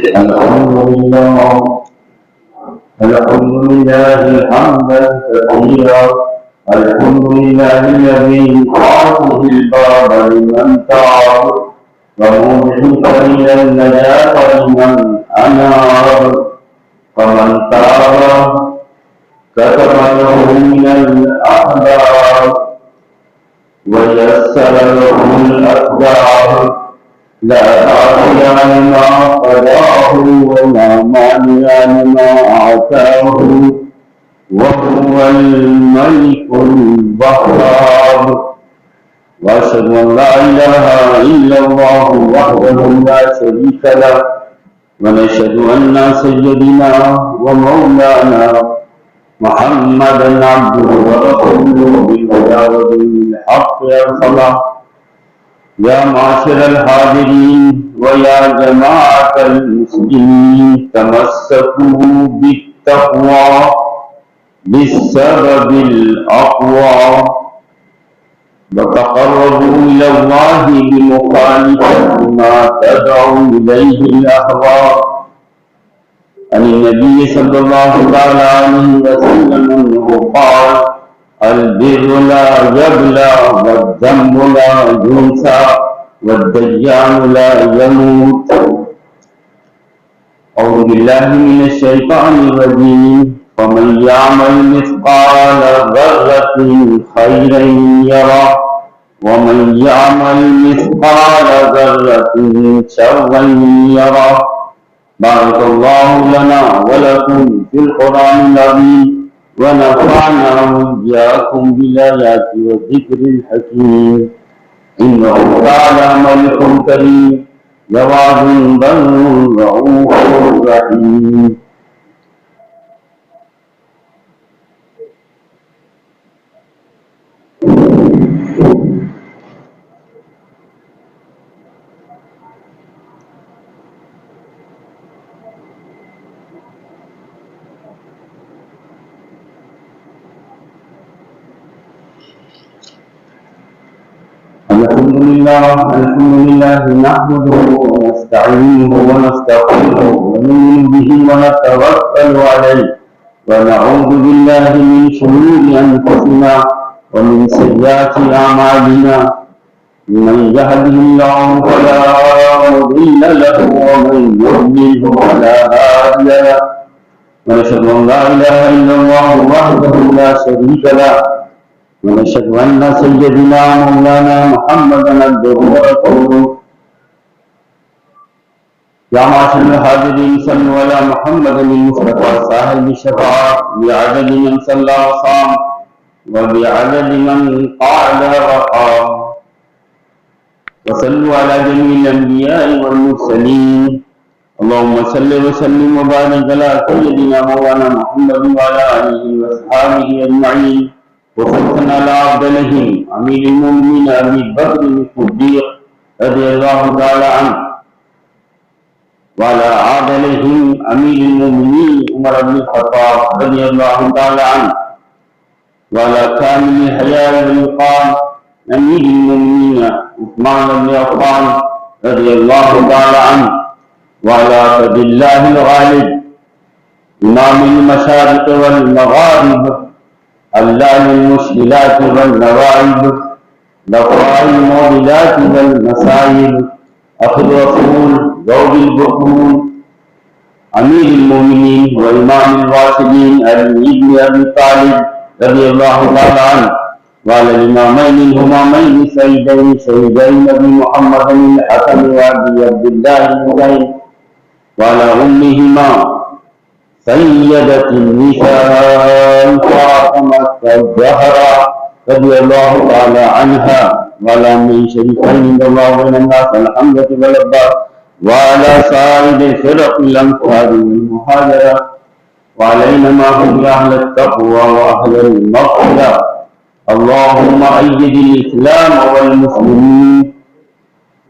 الحمد لله الحمد لله حمدا كثيرا. الحمد لله الذي قاته الباب لمن تعب وموجه إلى النجاة لمن أناب. فمن تاب كتب له من الأحباب ويسر له الأقدار. لا عاصي لما قضاه ولا مانع لما أعطاه، وهو الملك الوهاب. وأشهد أن لا إله إلا الله وحده لا شريك له، ونشهد أن سيدنا ومولانا محمدا عبده ورسوله بالهدى ودين الحق أرسله. يا معشر الحاضرين ويا جماعة المسلمين، تمسكوا بالتقوى بالسبب الأقوى، وتقربوا إلى الله بمخالفة ما تدعو إليه الأهواء. عن النبي صلى الله عليه وسلم أنه قال: البر لا يبلى والذنب لا ينسى والديان لا يموت. أعوذ بالله من الشيطان الرجيم. فمن يعمل مثقال ذرة خيرا يره، ومن يعمل مثقال ذرة شرا يره. بارك الله لنا ولكم في القرآن العظيم، ونفعنا وإياكم بالآيات والذكر الحكيم. إنه تعالى ملك كريم جواد بر رؤوف رحيم. الحمد لله نحمده ونستعينه ونستغفره ونؤمن به ونتوكل عليه، ونعوذ بالله من شرور أنفسنا ومن سيئات أعمالنا. من يهده الله فلا مضل له ومن يضلل فلا هادي له. ونشهد أن لا إله إلا الله وحده لا شريك له، ونشهد أن سيدنا مولانا محمدا عبده ورسوله. يا معشر الحاضرين صلوا على محمد المصطفى صاحب الشفاعة بعدد من صلى وصام وبعدد من قعد وقام. وصلوا على جميع الأنبياء والمرسلين. اللهم صل وسلم وبارك على سيدنا مولانا محمد وعلى آله وأصحابه أجمعين، وخصوصا على أفضلهم أمير المؤمنين أبي بكر الصديق رضي الله تعالى عنه، وعلى أعدلهم أمير المؤمنين عمر بن الخطاب رضي الله تعالى عنه، وعلى كامل الحياء والوقار أمير المؤمنين عثمان بن عفان رضي الله تعالى عنه، وعلى عبد الله الغالب إمام المشارق والمغارب، علام المشكلات والنوائب، دفاع المعضلات والمصائب، أخذ رسول ذوب البطون أمير المؤمنين وإمام الراشدين علي بن أبي طالب رضي الله تعالى عنه، وعلى الإمامين الهمامين سيدين شهيدين نبي محمد الحسن وأبي عبد الله الحسين، وعلى أمهما سيدة النساء فاطمة الزهراء رضي الله تعالى عنها، وعلى من شريفين عند الله بين الناس الحمد والأبار، وعلى سائر فرق الأنصار والمهاجرة، وعلينا ما هم أهل التقوى وأهل المغفرة. اللهم أيد الإسلام والمسلمين،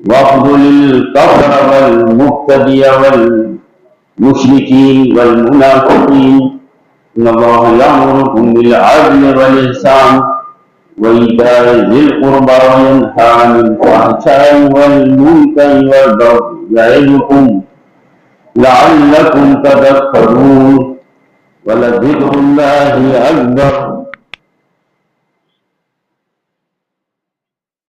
واخذل الكفر والمبتدع والمشركين والمنافقين. إن الله يأمركم بالعدل والإحسان وإيتاء ذي القربى وينهى عن الفحشاء والمنكر والبغي يعظكم لعلكم تذكرون ولذكر الله أكبر